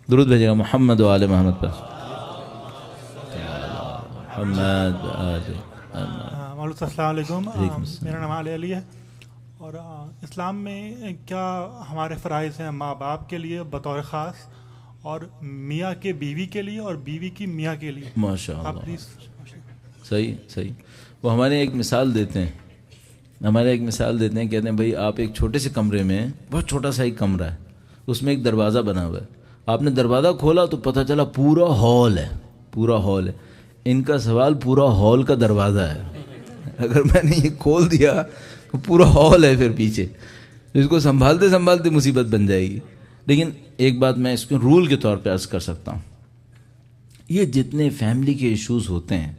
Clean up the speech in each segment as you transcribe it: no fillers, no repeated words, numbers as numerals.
درود بھیجے گا محمد و آل محمد پر. محمد آل مولوی صاحب السلام علیکم. علیکم السلام. میرا نام علی ہے، اور اسلام میں کیا ہمارے فرائض ہیں ماں باپ کے لیے بطور خاص، اور میاں کے بیوی کے لیے، اور بیوی کی میاں کے لیے؟ ماشاء آپ اللہ. پلیز. صحیح. وہ ہمارے ایک مثال دیتے ہیں، کہتے ہیں بھائی آپ ایک چھوٹے سے کمرے میں، بہت چھوٹا سا ایک کمرہ ہے، اس میں ایک دروازہ بنا ہوا ہے. آپ نے دروازہ کھولا تو پتہ چلا پورا ہال ہے. ان کا سوال پورا ہال کا دروازہ ہے. اگر میں نے یہ کھول دیا تو پورا ہال ہے پھر پیچھے، اس کو سنبھالتے مصیبت بن جائے گی. لیکن ایک بات میں اس کو رول کے طور پہ عرض کر سکتا ہوں، یہ جتنے فیملی کے ایشوز ہوتے ہیں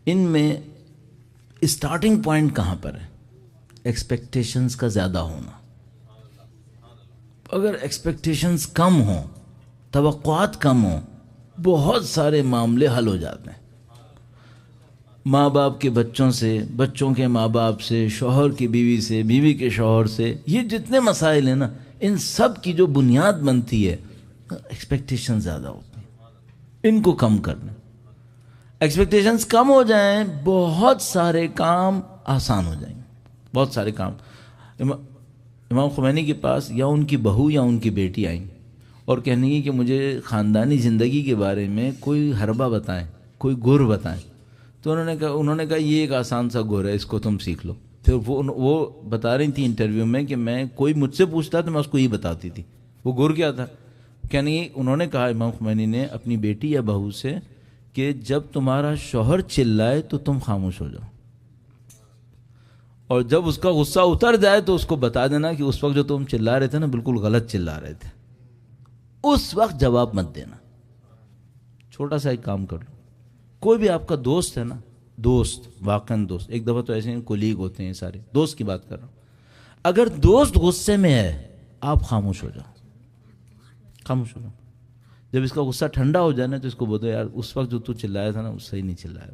ان میں اسٹارٹنگ پوائنٹ کہاں پر ہے؟ ایکسپیکٹیشنز کا زیادہ ہونا. اگر ایکسپیکٹیشنز کم ہوں، توقعات کم ہوں، بہت سارے معاملے حل ہو جاتے ہیں. ماں باپ کے بچوں سے، بچوں کے ماں باپ سے، شوہر کی بیوی سے، بیوی کے شوہر سے، یہ جتنے مسائل ہیں نا، ان سب کی جو بنیاد بنتی ہے ایکسپیکٹیشن زیادہ ہوتی ہیں. ان کو کم کرنا، ایکسپیکٹیشنز کم ہو جائیں، بہت سارے کام آسان ہو جائیں گے. بہت سارے کام. امام خمینی کے پاس یا ان کی بہو یا ان کی بیٹی آئیں اور کہنے کی کہ مجھے خاندانی زندگی کے بارے میں کوئی حربہ بتائیں، کوئی گر بتائیں. تو انہوں نے کہا یہ ایک آسان سا گر ہے، اس کو تم سیکھ لو. پھر وہ بتا رہی تھی انٹرویو میں کہ میں کوئی مجھ سے پوچھتا تو میں اس کو یہ بتاتی تھی. وہ گر کیا تھا؟ انہوں نے کہا امام خمینی نے اپنی بیٹی یا بہو سے کہ جب تمہارا شوہر چلائے تو تم خاموش ہو جاؤ، اور جب اس کا غصہ اتر جائے تو اس کو بتا دینا کہ اس وقت جو تم چلا رہے تھے نا بالکل غلط چلا رہے تھے، اس وقت جواب مت دینا. چھوٹا سا ایک کام کر لو. کوئی بھی آپ کا دوست ہے نا، دوست، واقعاً دوست، ایک دفعہ تو ایسے ہیں کولیگ ہوتے ہیں سارے، دوست کی بات کر رہا ہوں. اگر دوست غصے میں ہے آپ خاموش ہو جاؤ. جب اس کا غصہ ٹھنڈا ہو جائے نا تو اس کو بولو یار اس وقت جو تو چلایا تھا نا اس صحیح نہیں چلایا،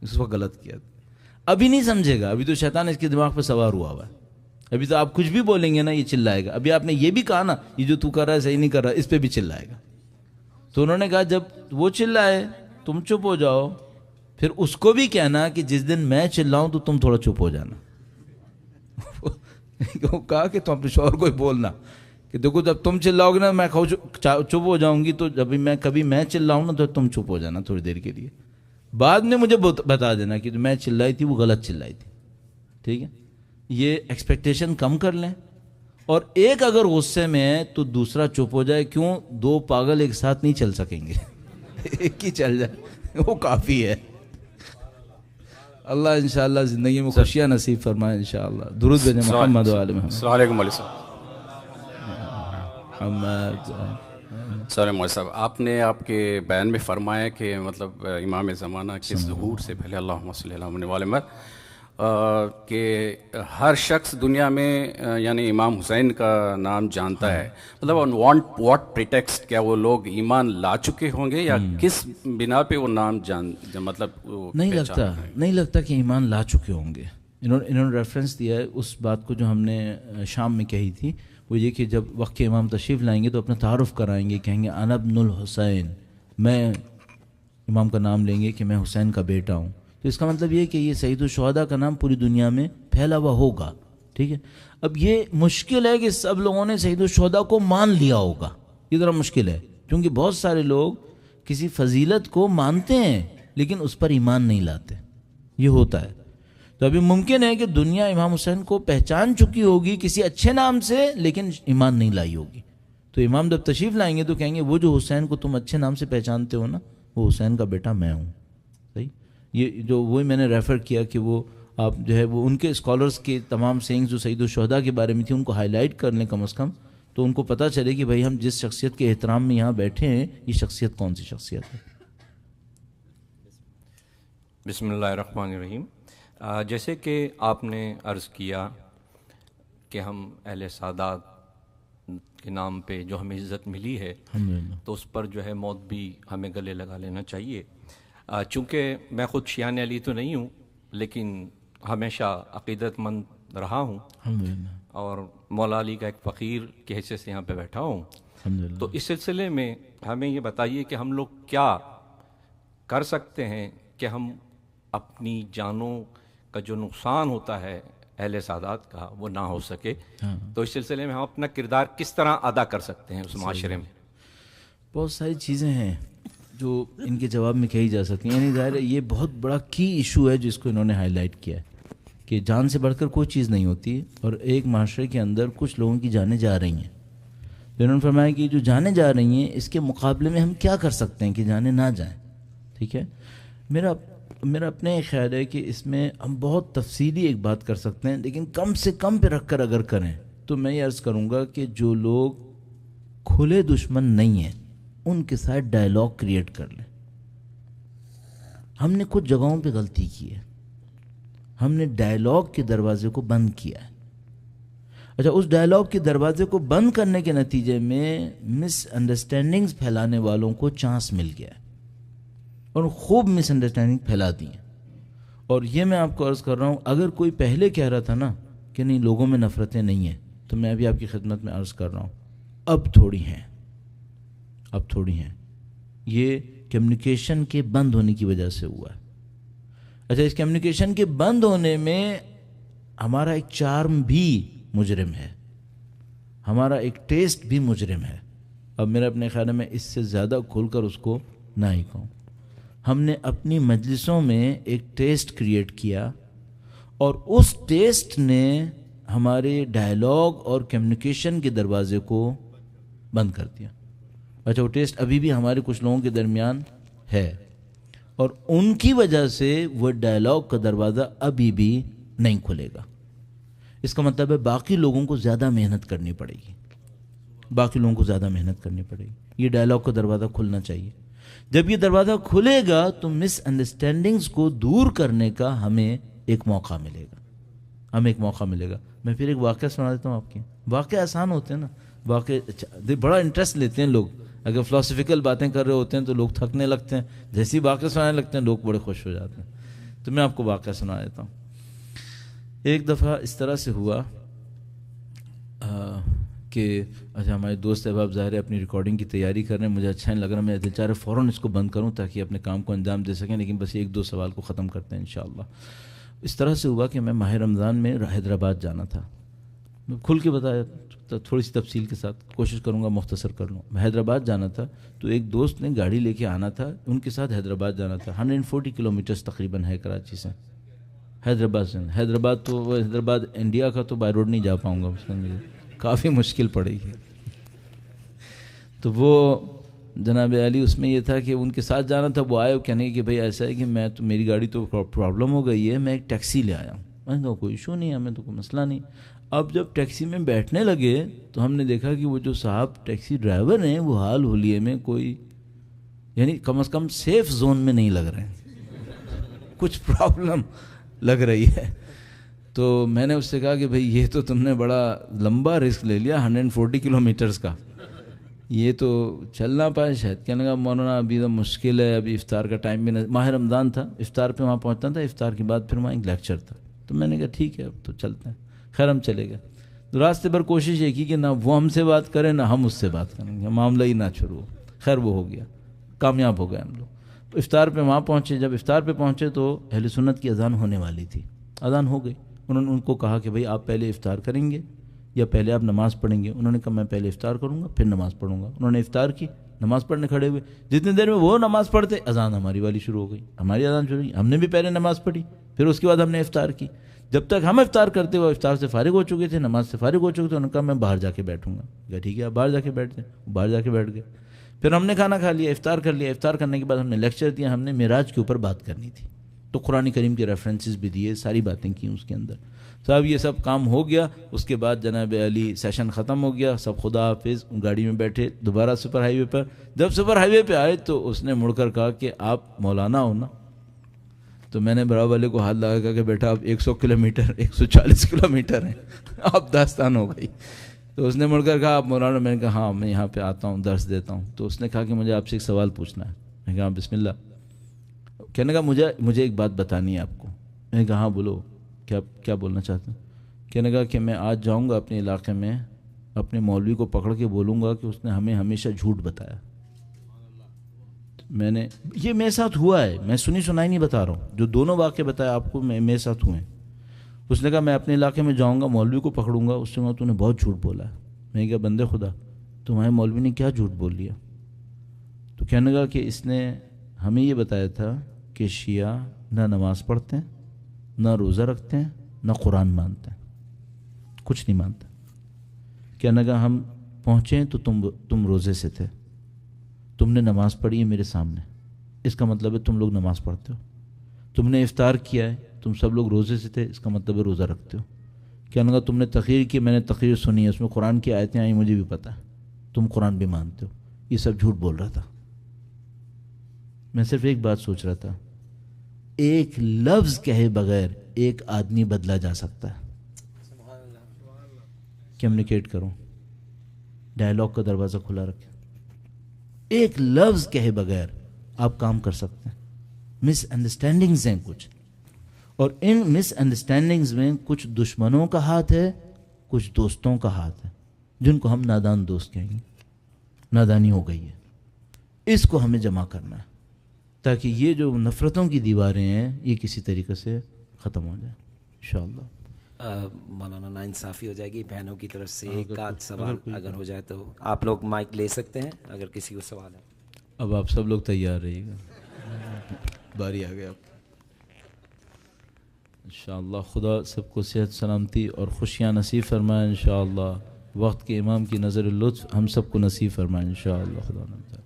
اس وقت غلط کیا تھا. ابھی نہیں سمجھے گا، ابھی تو شیطان اس کے دماغ پہ سوار ہوا ہے. ابھی تو آپ کچھ بھی بولیں گے نا یہ چلائے گا. ابھی آپ نے یہ بھی کہا نا یہ جو تو کر رہا ہے صحیح نہیں کر رہا، اس پہ بھی چلائے گا. تو انہوں نے کہا جب وہ چلائے تم چپ ہو جاؤ، پھر اس کو بھی کہنا کہ جس دن میں چلاؤں تو تم تھوڑا چپ ہو جانا. کہا کہ تم اپنے شوہر کو ہی بولنا کہ دیکھو جب تم چلاؤ گے نا میں چپ ہو جاؤں گی، تو جب کبھی میں چلاؤں نا تو تم چپ ہو جانا تھوڑی دیر کے لیے. بعد میں مجھے بتا دینا کہ میں چلائی تھی وہ غلط چلائی تھی. ٹھیک ہے؟ یہ ایکسپیکٹیشن کم کر لیں. اور ایک اگر غصے میں ہے تو دوسرا چپ ہو جائے. کیوں؟ دو پاگل ایک ساتھ نہیں چل سکیں گے. ایک ہی چل جائے وہ کافی ہے. اللہ انشاءاللہ زندگی میں خوشیاں نصیب فرمائے انشاءاللہ. درود بھیجیں محمد و آل محمد. السلام علیکم مولوی صاحب. محمد. السلام علیکم صاحب. آپ نے آپ کے بیان میں فرمایا کہ مطلب امام زمانہ کے ظہور سے پہلے اللہم صلی اللہ علیہ وسلم کہ ہر شخص دنیا میں یعنی امام حسین کا نام جانتا ہے. مطلب آن واٹ پریٹیکسٹ، کیا وہ لوگ ایمان لا چکے ہوں گے یا کس بنا پہ وہ نام مطلب نہیں لگتا کہ ایمان لا چکے ہوں گے. انہوں نے ریفرنس دیا ہے اس بات کو جو ہم نے شام میں کہی تھی، وہ یہ کہ جب وقت کے امام تشریف لائیں گے تو اپنا تعارف کرائیں گے، کہیں گے انا ابن الحسین، میں امام کا نام لیں گے کہ میں حسین کا بیٹا ہوں. تو اس کا مطلب یہ کہ یہ سید الشہداء کا نام پوری دنیا میں پھیلا ہوا ہوگا. ٹھیک ہے؟ اب یہ مشکل ہے کہ سب لوگوں نے سید الشہداء کو مان لیا ہوگا. یہ ذرا مشکل ہے کیونکہ بہت سارے لوگ کسی فضیلت کو مانتے ہیں لیکن اس پر ایمان نہیں لاتے. یہ ہوتا ہے. تو ابھی ممکن ہے کہ دنیا امام حسین کو پہچان چکی ہوگی کسی اچھے نام سے لیکن ایمان نہیں لائی ہوگی. تو امام جب تشریف لائیں گے تو کہیں گے وہ جو حسین کو تم اچھے نام سے پہچانتے ہو نا، وہ حسین کا بیٹا میں ہوں. صحیح؟ یہ جو وہی میں نے ریفر کیا کہ وہ آپ جو ہے وہ ان کے اسکالرز کے تمام سینگز جو سید الشہداء کے بارے میں تھی ان کو ہائی لائٹ کر لیں کم از کم، تو ان کو پتہ چلے کہ بھائی ہم جس شخصیت کے احترام میں یہاں بیٹھے ہیں یہ شخصیت کون سی شخصیت ہے. بسم اللہ الرحمن الرحیم. جیسے کہ آپ نے عرض کیا کہ ہم اہل سادات کے نام پہ جو ہمیں عزت ملی ہے تو اس پر جو ہے موت بھی ہمیں گلے لگا لینا چاہیے. چونکہ میں خود شیعان علی تو نہیں ہوں لیکن ہمیشہ عقیدت مند رہا ہوں اور مولا علی کا ایک فقیر کی حیثیت سے یہاں پہ بیٹھا ہوں. الحمدللہ۔ تو اس سلسلے میں ہمیں یہ بتائیے کہ ہم لوگ کیا کر سکتے ہیں کہ ہم اپنی جانوں کا جو نقصان ہوتا ہے اہل سادات کا وہ نہ ہو سکے، تو اس سلسلے میں ہم اپنا کردار کس طرح ادا کر سکتے ہیں اس معاشرے میں؟ بہت ساری چیزیں ہیں جو ان کے جواب میں کہی جا سکتی ہیں، یعنی ظاہر ہے یہ بہت بڑا کی ایشو ہے جس کو انہوں نے ہائی لائٹ کیا ہے کہ جان سے بڑھ کر کوئی چیز نہیں ہوتی، اور ایک معاشرے کے اندر کچھ لوگوں کی جانیں جا رہی ہیں، انہوں نے فرمایا کہ جو جانیں جا رہی ہیں اس کے مقابلے میں ہم کیا کر سکتے ہیں کہ جانیں نہ جائیں۔ ٹھیک ہے، میرا اپنے خیال ہے کہ اس میں ہم بہت تفصیلی ایک بات کر سکتے ہیں، لیکن کم سے کم پہ رکھ کر اگر کریں تو میں یہ عرض کروں گا کہ جو لوگ کھلے دشمن نہیں ہیں ان کے ساتھ ڈائلاگ کریٹ کر لیں۔ ہم نے کچھ جگہوں پہ غلطی کی ہے، ہم نے ڈائلاگ کے دروازے کو بند کیا ہے۔ اچھا، اس ڈائلاگ کے دروازے کو بند کرنے کے نتیجے میں مس انڈرسٹینڈنگز پھیلانے والوں کو چانس مل گیا ہے اور خوب مس انڈرسٹینڈنگ پھیلا دی ہیں۔ اور یہ میں آپ کو عرض کر رہا ہوں، اگر کوئی پہلے کہہ رہا تھا نا کہ نہیں لوگوں میں نفرتیں نہیں ہیں، تو میں ابھی آپ کی خدمت میں عرض کر رہا ہوں اب تھوڑی ہیں۔ یہ کمیونیکیشن کے بند ہونے کی وجہ سے ہوا ہے۔ اچھا، اس کمیونیکیشن کے بند ہونے میں ہمارا ایک چارم بھی مجرم ہے، ہمارا ایک ٹیسٹ بھی مجرم ہے۔ اب میرا اپنے خیال میں اس سے زیادہ کھل کر اس کو نہ ہی کہوں۔ ہم نے اپنی مجلسوں میں ایک ٹیسٹ کریٹ کیا اور اس ٹیسٹ نے ہمارے ڈائلاگ اور کمیونیکیشن کے دروازے کو بند کر دیا۔ اچھا، وہ ٹیسٹ ابھی بھی ہمارے کچھ لوگوں کے درمیان ہے اور ان کی وجہ سے وہ ڈائلاگ کا دروازہ ابھی بھی نہیں کھلے گا۔ اس کا مطلب ہے باقی لوگوں کو زیادہ محنت کرنی پڑے گی، یہ ڈائلاگ کا دروازہ کھلنا چاہیے۔ جب یہ دروازہ کھلے گا تو مس انڈرسٹینڈنگز کو دور کرنے کا ہمیں ایک موقع ملے گا۔ میں پھر ایک واقعہ سنا دیتا ہوں آپ کے۔ واقعہ آسان ہوتے ہیں نا، واقعہ بڑا انٹرسٹ لیتے ہیں لوگ۔ اگر فلاسفیکل باتیں کر رہے ہوتے ہیں تو لوگ تھکنے لگتے ہیں، جیسے ہی واقعہ سنانے لگتے ہیں لوگ بڑے خوش ہو جاتے ہیں۔ تو میں آپ کو واقعہ سنا دیتا ہوں۔ ایک دفعہ اس طرح سے ہوا کہ اچھا، ہمارے دوست احباب ظاہر ہے اپنی ریکارڈنگ کی تیاری کر رہے ہیں، مجھے اچھا نہیں لگ رہا، میں دل چاہ رہا فوراً اس کو بند کروں تاکہ اپنے کام کو انجام دے سکیں، لیکن بس ایک دو سوال کو ختم کرتے ہیں انشاءاللہ۔ اس طرح سے ہوا کہ میں ماہ رمضان میں حیدرآباد جانا تھا۔ میں کھل کے بتایا، تھوڑی سی تفصیل کے ساتھ کوشش کروں گا مختصر کر لوں۔ حیدرآباد جانا تھا تو ایک دوست نے گاڑی لے کے آنا تھا، ان کے ساتھ حیدرآباد جانا تھا۔ 140 کلومیٹرز تقریباً ہے کراچی سے حیدرآباد انڈیا کا تو بائی روڈ نہیں جا پاؤں گا، اس میں مجھے کافی مشکل پڑے گی۔ تو وہ جناب علی اس میں یہ تھا کہ ان کے ساتھ جانا تھا، وہ آئے کہنے کہ بھائی ایسا ہے کہ میری گاڑی تو پرابلم ہو گئی ہے، میں ایک ٹیکسی لے آیا ہوں۔ میں نے کہا کوئی ایشو نہیں ہے، ہمیں تو کوئی مسئلہ نہیں۔ اب جب ٹیکسی میں بیٹھنے لگے تو ہم نے دیکھا کہ وہ جو صاحب ٹیکسی ڈرائیور ہیں وہ حال حلیے میں کوئی، یعنی کم از کم سیف زون میں نہیں لگ رہے ہیں، کچھ پرابلم لگ رہی ہے۔ تو میں نے اس سے کہا کہ بھئی یہ تو تم نے بڑا لمبا رسک لے لیا 140 کلومیٹرز کا، یہ تو چل نہ پائے شاید۔ کہنے لگا مولانا ابھی تو مشکل ہے، ابھی افطار کا ٹائم بھی نہیں، ماہ رمضان تھا، افطار پہ وہاں پہنچنا تھا، افطار کے بعد پھر وہاں ایک لیکچر تھا۔ تو میں نے کہا ٹھیک ہے اب تو چلتے ہیں۔ خیر ہم چلے گئے، تو راستے پر کوشش یہ کی کہ نہ وہ ہم سے بات کریں نہ ہم اس سے بات کریں گے، معاملہ ہی نہ شروع ہو۔ خیر وہ ہو گیا، کامیاب ہو گئے ہم لوگ۔ افطار پہ وہاں پہنچے، جب افطار پہ پہنچے تو اہل سنت کی اذان ہونے والی تھی، اذان ہو گئی۔ انہوں نے ان کو کہا کہ بھئی آپ پہلے افطار کریں گے یا پہلے آپ نماز پڑھیں گے؟ انہوں نے کہا میں پہلے افطار کروں گا پھر نماز پڑھوں گا۔ انہوں نے افطار کی، نماز پڑھنے کھڑے ہوئے، جتنی دیر میں وہ نماز پڑھتے اذان ہماری والی شروع ہو گئی، ہماری اذان شروع ہوئی۔ ہم نے بھی پہلے نماز پڑھی، پھر اس کے بعد ہم نے افطار کی۔ جب تک ہم افطار کرتے ہوئے افطار سے فارغ ہو چکے تھے، نماز سے فارغ ہو چکے تھے، انہوں نے کہا میں باہر جا کے بیٹھوں گا۔ کہا ٹھیک ہے آپ باہر جا کے بیٹھتے ہیں، باہر جا کے بیٹھ گئے۔ پھر ہم نے کھانا کھا لیا، افطار کر لیا۔ افطار کرنے کے بعد ہم نے لیکچر دیا، ہم نے معراج کے اوپر بات کرنی تھی، تو قرآن کریم کے ریفرنسز بھی دیے، ساری باتیں کی اس کے اندر۔ صاحب یہ سب کام ہو گیا، اس کے بعد جناب علی سیشن ختم ہو گیا، سب خدا حافظ، گاڑی میں بیٹھے دوبارہ سپر ہائی وے پر۔ جب سپر ہائی وے پہ آئے تو اس نے مڑ کر کہا کہ آپ مولانا ہو نا؟ تو میں نے برابر والے کو ہاتھ لگا کہا کہ بیٹا آپ 100 کلومیٹر 140 کلومیٹر ہیں، آپ داستان ہو گئی۔ تو اس نے مڑ کر کہا آپ مولانا؟ میں نے کہا ہاں میں یہاں پہ آتا ہوں، درس دیتا ہوں۔ تو اس نے کہا کہ مجھے آپ سے ایک سوال پوچھنا ہے۔ میں نے کہا بسم اللہ۔ کہنے کا مجھے ایک بات بتانی ہے آپ کو۔ میں نے کہا ہاں بولو، کیا بولنا چاہتے ہیں؟ کہنے کا کہ میں آج جاؤں گا اپنے علاقے میں اپنے مولوی کو پکڑ کے بولوں گا کہ اس نے ہمیں ہمیشہ جھوٹ بتایا. یہ میرے ساتھ ہوا ہے, میں سنی سنائی نہیں بتا رہا ہوں, جو دونوں واقعے بتایا آپ کو میرے ساتھ ہوئے ہیں. اس نے کہا میں اپنے علاقے میں جاؤں گا, مولوی کو پکڑوں گا, اس سے کہا تو نے بہت جھوٹ بولا ہے. میں نے کہا بندے خدا تمہارے مولوی نے کیا جھوٹ بول لیا؟ تو کہنے لگا کہ اس نے ہمیں یہ بتایا تھا کہ شیعہ نہ نماز پڑھتے ہیں, نہ روزہ رکھتے ہیں, نہ قرآن مانتے ہیں, کچھ نہیں مانتے. کہنے لگا ہم پہنچے تو تم روزے سے تھے, تم نے نماز پڑھی ہے میرے سامنے, اس کا مطلب ہے تم لوگ نماز پڑھتے ہو. تم نے افطار کیا ہے, تم سب لوگ روزے سے تھے, اس کا مطلب ہے روزہ رکھتے ہو. کہنے لگا تم نے تقریر کی, میں نے تقریر سنی ہے, اس میں قرآن کی آیتیں آئیں, مجھے بھی پتہ ہے, تم قرآن بھی مانتے ہو. یہ سب جھوٹ بول رہا تھا. میں صرف ایک بات سوچ رہا تھا, ایک لفظ کہے بغیر ایک آدمی بدلا جا سکتا ہے. کمیونیکیٹ کرو, ڈائلاگ کا دروازہ کھلا رکھیں. ایک لفظ کہے بغیر آپ کام کر سکتے ہیں. مس انڈرسٹینڈنگز ہیں کچھ, اور ان مس انڈرسٹینڈنگز میں کچھ دشمنوں کا ہاتھ ہے, کچھ دوستوں کا ہاتھ ہے, جن کو ہم نادان دوست کہیں گے. نادانی ہو گئی ہے, اس کو ہمیں جمع کرنا ہے تاکہ یہ جو نفرتوں کی دیواریں ہیں یہ کسی طریقے سے ختم ہو جائیں انشاءاللہ. مولانا ناانصافی ہو جائے گی بہنوں کی طرف سے. ایک آدھ سوال اگر ہو جائے تو آپ لوگ مائک لے سکتے ہیں اگر کسی کو سوال ہے. اب آپ سب لوگ تیار رہیے گا, باری آ گیا آپ انشاءاللہ. خدا سب کو صحت سلامتی اور خوشیاں نصیب فرمائے انشاءاللہ. وقت کے امام کی نظر لطف ہم سب کو نصیب فرمائے انشاءاللہ. خدا نام تعالی.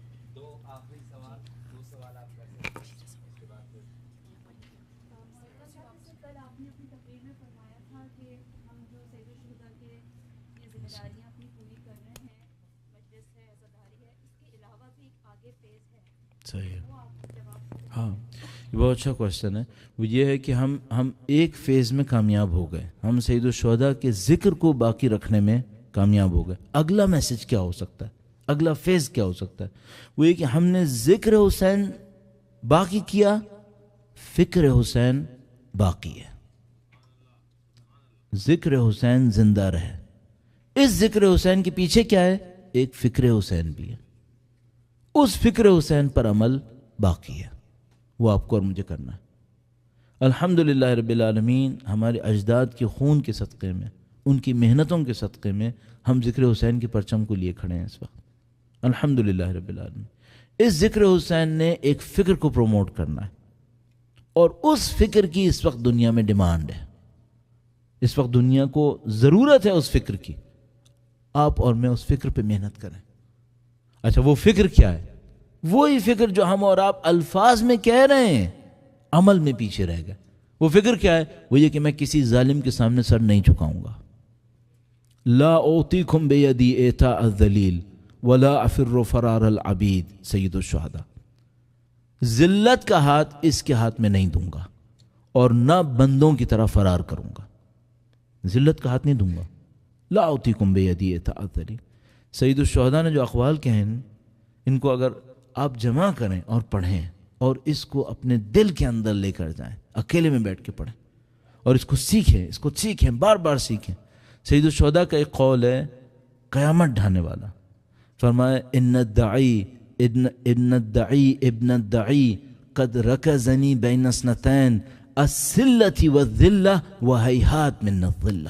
صحیح ہے, ہاں یہ بہت اچھا کوشچن ہے. وہ یہ ہے کہ ہم ایک فیز میں کامیاب ہو گئے, ہم سید الشہداء کے ذکر کو باقی رکھنے میں کامیاب ہو گئے. اگلا میسج کیا ہو سکتا ہے, اگلا فیز کیا ہو سکتا ہے؟ وہ یہ کہ ہم نے ذکر حسین باقی کیا, فکر حسین باقی ہے. ذکر حسین زندہ رہے. اس ذکر حسین کے پیچھے کیا ہے؟ ایک فکر حسین بھی ہے. اس فکر حسین پر عمل باقی ہے, وہ آپ کو اور مجھے کرنا ہے. الحمدللہ رب العالمین, ہمارے اجداد کے خون کے صدقے میں, ان کی محنتوں کے صدقے میں ہم ذکر حسین کے پرچم کو لیے کھڑے ہیں اس وقت. الحمدللہ رب العالمین. اس ذکر حسین نے ایک فکر کو پروموٹ کرنا ہے, اور اس فکر کی اس وقت دنیا میں ڈیمانڈ ہے. اس وقت دنیا کو ضرورت ہے اس فکر کی. آپ اور میں اس فکر پہ محنت کریں. اچھا وہ فکر کیا ہے؟ وہی فکر جو ہم اور آپ الفاظ میں کہہ رہے ہیں, عمل میں پیچھے رہ گئے. وہ فکر کیا ہے؟ وہ یہ کہ میں کسی ظالم کے سامنے سر نہیں جھکاؤں گا. لا اوتیکم بیدی ایتاء الذلیل ولا افر فرار العبید. سید الشہداء. ذلت کا ہاتھ اس کے ہاتھ میں نہیں دوں گا, اور نہ بندوں کی طرح فرار کروں گا. ذلت کا ہاتھ نہیں دوں گا. لا اوتیکم بیدی ایتاء الذلیل. سید الشہداء نے جو اقوال کہے ہیں, ان کو اگر آپ جمع کریں اور پڑھیں, اور اس کو اپنے دل کے اندر لے کر جائیں, اکیلے میں بیٹھ کے پڑھیں, اور اس کو سیکھیں, بار بار سیکھیں. سید الشہداء کا ایک قول ہے قیامت ڈھانے والا. فرمایا ان الدعی ابن الدعی قد رکزنی بین اثنتین السلۃ والذلہ وہیہات من الظلہ.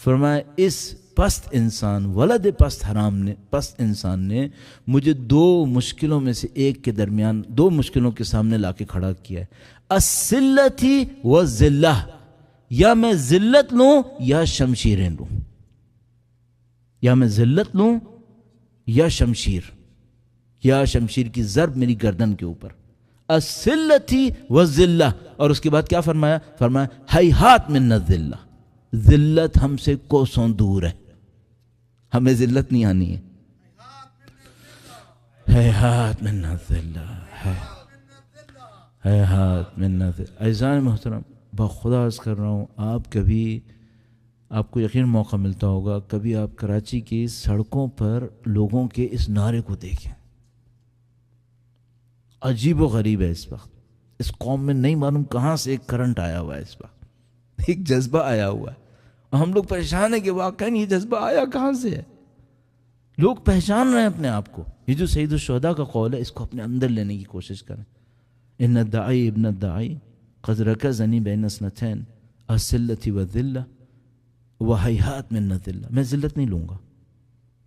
فرمایا اس پست انسان, ولد پست حرام نے, پست انسان نے مجھے دو مشکلوں میں سے ایک کے درمیان, دو مشکلوں کے سامنے لا کے کھڑا کیا ہے. السلۃ والذلہ, یا میں ذلت لوں یا شمشیریں لوں, یا میں ذلت لوں یا شمشیر کی ضرب میری گردن کے اوپر. السلۃ والذلہ. اور اس کے بعد کیا فرمایا؟ فرمایا ہیہات من الذلہ. ذلت ہم سے کوسوں دور ہے, ہمیں ذلت نہیں آنی ہے. ہیہات من الذلہ, ہیہات من الذلہ. عزیزان محترم, بخدا عرض کر رہا ہوں, آپ کبھی, آپ کو یقین موقع ملتا ہوگا, کبھی آپ کراچی کی سڑکوں پر لوگوں کے اس نعرے کو دیکھیں. عجیب و غریب ہے. اس وقت اس قوم میں نہیں معلوم کہاں سے ایک کرنٹ آیا ہوا ہے, اس وقت ایک جذبہ آیا ہوا ہے, ہم لوگ پریشان ہیں کہ واقعی یہ جذبہ آیا کہاں سے ہے. لوگ پہچان رہے ہیں اپنے آپ کو. یہ جو سید الشہداء کا قول ہے اس کو اپنے اندر لینے کی کوشش کریں. ان الداعی ابن الداعی قد رکزنی بین اثنتین الذلۃ والذلہ وہیہات من الذلہ. میں ذلت نہیں لوں گا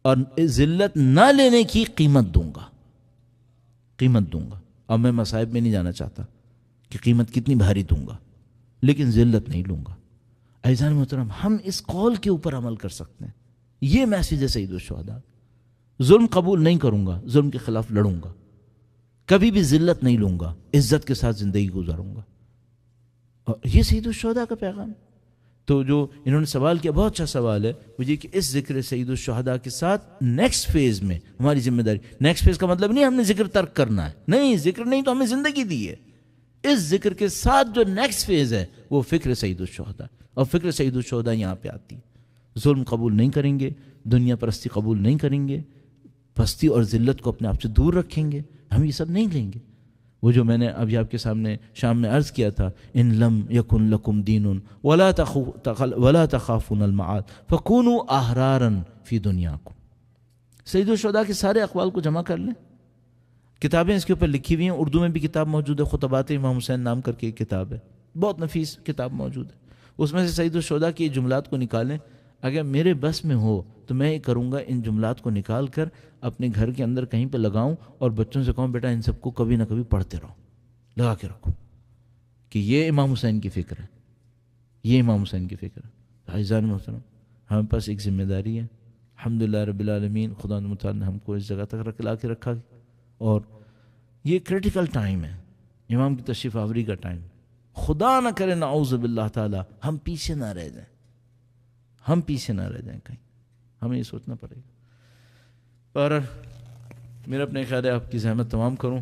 اور ذلت نہ لینے کی قیمت دوں گا. اب میں مصائب میں نہیں جانا چاہتا کہ قیمت کتنی بھاری دوں گا, لیکن ذلت نہیں لوں گا. عزیزان محترم, ہم اس قول کے اوپر عمل کر سکتے ہیں. یہ میسیج ہے سید الشہداء. ظلم قبول نہیں کروں گا, ظلم کے خلاف لڑوں گا, کبھی بھی ذلت نہیں لوں گا, عزت کے ساتھ زندگی گزاروں گا. اور یہ سید الشہداء کا پیغام. تو جو انہوں نے سوال کیا, بہت اچھا سوال ہے مجھے کہ اس ذکر سید الشہداء کے ساتھ نیکسٹ فیز میں ہماری ذمہ داری. نیکسٹ فیز کا مطلب نہیں ہم نے ذکر ترک کرنا ہے, نہیں, ذکر نہیں تو ہمیں زندگی دی ہے. اس ذکر کے ساتھ جو نیکسٹ فیز ہے وہ فکر سید الشہداء. اور فکر سید الشہداء یہاں پہ آتی ہے. ظلم قبول نہیں کریں گے, دنیا پرستی قبول نہیں کریں گے, پستی اور ذلت کو اپنے آپ سے دور رکھیں گے, ہم یہ سب نہیں لیں گے. وہ جو میں نے ابھی آپ کے سامنے شام میں عرض کیا تھا, ان لم یکن لکم دین ولا تخافون المعاد فکونوا احرارا فی دنیاکم. سید الشہداء کے سارے اقوال کو جمع کر لیں, کتابیں اس کے اوپر لکھی ہوئی ہیں, اردو میں بھی کتاب موجود ہے, خطبات امام حسین نام کر کے ایک کتاب ہے, بہت نفیس کتاب موجود ہے. اس میں سے سید الشہداء کی جملات کو نکالیں. اگر میرے بس میں ہو تو میں یہ کروں گا, ان جملات کو نکال کر اپنے گھر کے اندر کہیں پہ لگاؤں اور بچوں سے کہوں بیٹا ان سب کو کبھی نہ کبھی پڑھتے رہو, لگا کے رکھو کہ یہ امام حسین کی فکر ہے, یہ امام حسین کی فکر ہے. عزیزان محترم, ہمیں پاس ایک ذمہ داری ہے. الحمدللہ رب العالمین, خدا متعال نے ہم کو اس جگہ تک لا کے رکھا, اور یہ کریٹیکل ٹائم ہے, امام کی تشریف آوری کا ٹائم. خدا نہ کرے نعوذ باللہ تعالی ہم پیچھے نہ رہ جائیں, ہم پیچھے نہ رہ جائیں کہیں, ہمیں یہ سوچنا پڑے گا. اور میرا اپنے خیال ہے آپ کی زحمت تمام کروں.